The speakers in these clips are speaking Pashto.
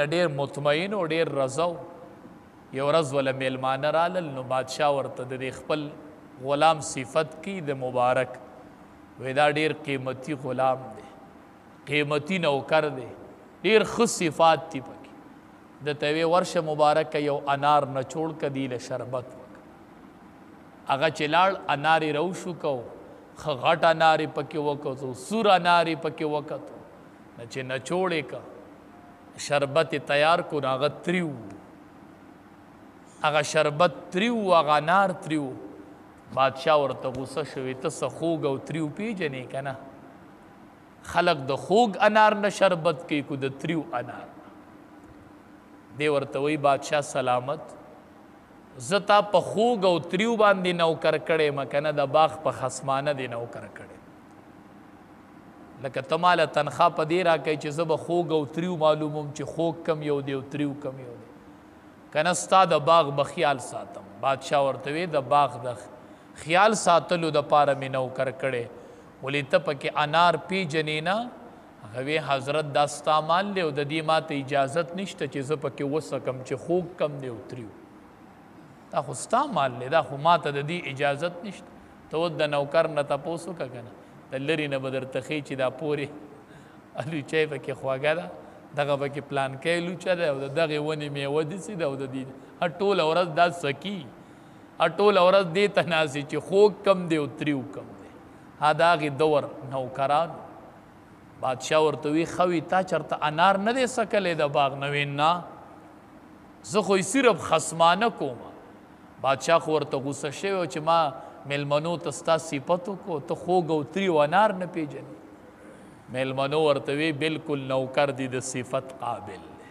ډېر مطمئن او ډېر رضا یو ورځ وله میلمانه رالل نو بادشاه ورته د خپل غلام صفت کی د مبارک وی دا ډېر قیمتي غلام دی قیمتي نوکر دی ډېر ښه صفات دي پکې درته وی ورشه مبارکه یو انار نچوړ که دی له شربت وکړه هغه چې لاړ انار یې روشو کو ښه غټ انار یې پکې وکتو سور انار یې پکې وکتو نه چې نچوړ یې که شربت تیار کو هغه تریو هغه شربت تریو هغه انار تریو بادشاه ورته غوسه شوی ته څه خوږ او تریو پیژنې که نه خلق د خوږ انار نه شربت کوي کو د تریو انار دی ورته وی بادشاه سلامت زه تا په خوږ او تریو باندې نوکر کړی م که نه د باغ په خصمانه دې نوکر کړی لکه ته ماله تنخوا په دې راکوي چې زه به خوږ او تریو معلوموم چې خوږ کم یو دی او تریو کم یو دی که نه ستا د باغ به خیال ساتم بادشاه ورته وی د باغ د خیال ساتلو دپاره مې نوکر کړی ولې ته پکې انار پیژنې نه هغه وی حضرت دا ستا مال دی او د دې ماته اجازت نشته چې زه پکې وسکم چې خوږ کم دی او تریو دا خو ستا مال دی دا خو ماته د دې اجازت نشته ته اوس د نوکر نه تپوس وکړه که نه د لرې نه به درته ښیي چې دا پورې الوچی پکې خواږه ده دغه پکې پلانکی لوچه ده او د دغې ونې میوه داسې ده او د دې ټوله ورځ دا سکي ټوله ورځ دې ته ناستې چې خوږ کم دی او تریو کم دی د هغې دور نوکرانو بادشاه ورته وی ښه وي تا چېرته انار نه دی سکلی د باغ نه وی نه زه خو یې صرف خصمانه کوم بادشاه خو ورته غوسه شوی و چې ما میلمنو ته ستا صفت وکړو ته خوږ او تریو انار نه پیژنې میلمنو ورته وی بلکل نوکر دی د صفت قابل دی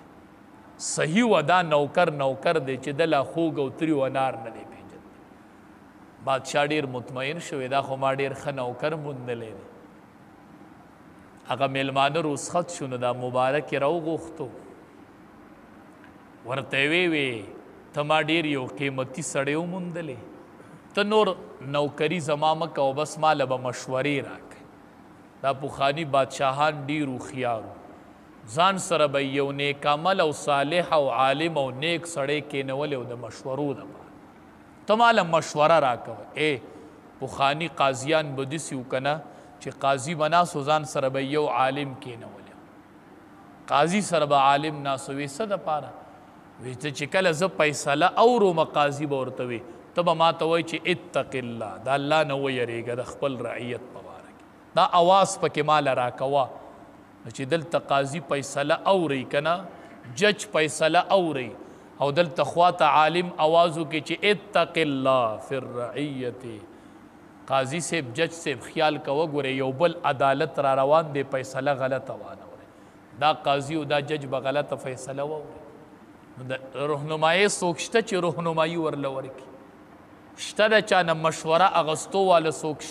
صحیح و دا نوکر دی چې دله خوږ او تریو انار نه دی پیژندلی بادشاه ډېر مطمئن شوی دا خو ما ډېر ښه نوکر موندلی دی هغه میلمانه رخصت شو نو دا مبارک یې راوغوښتو ورته وی ته ما ډېر یو قیمتي سړی وموندلی ته نور نوکری زما مه کوه بس ماله به مشورې راکړې دا پخواني بادشاهان ډېر هوښیار ځان سره به یو نیک عمل او صالح او عالم او نیک سړی کېنولی او د مشورو دپاره ته ماله مشوره راکوه پخواني قاضیان به داسې وو که نه چې قاضي به ناست ځان سره به یو عالم کېنولی قاضي سره به عالم ناست وی څه دپاره وی ته چې کله زه فیصله اورم قاضي به ورته وي ته به ما ته وایي چې اتق الله د الله نه ویرېږه د خپل رعیت په باره کې دا اواز پکې ماله راکوه چې دلته قاضي فیصله اوري که نه جج فیصله اوري او دلته خواته عالم اواز وکړي چې اتق الله فی الرعیت قاضي صاحب جج صاحب خیال کوه ګورې یو بل عدالت را روان دی فیصله غلطه وانه دا قاضي او دا جج به غلطه فیصله واوري نو د رهنمایي څوک شته چې رهنمایي ورله ورکړي شته د چا نه مشوره اغستو واله څوک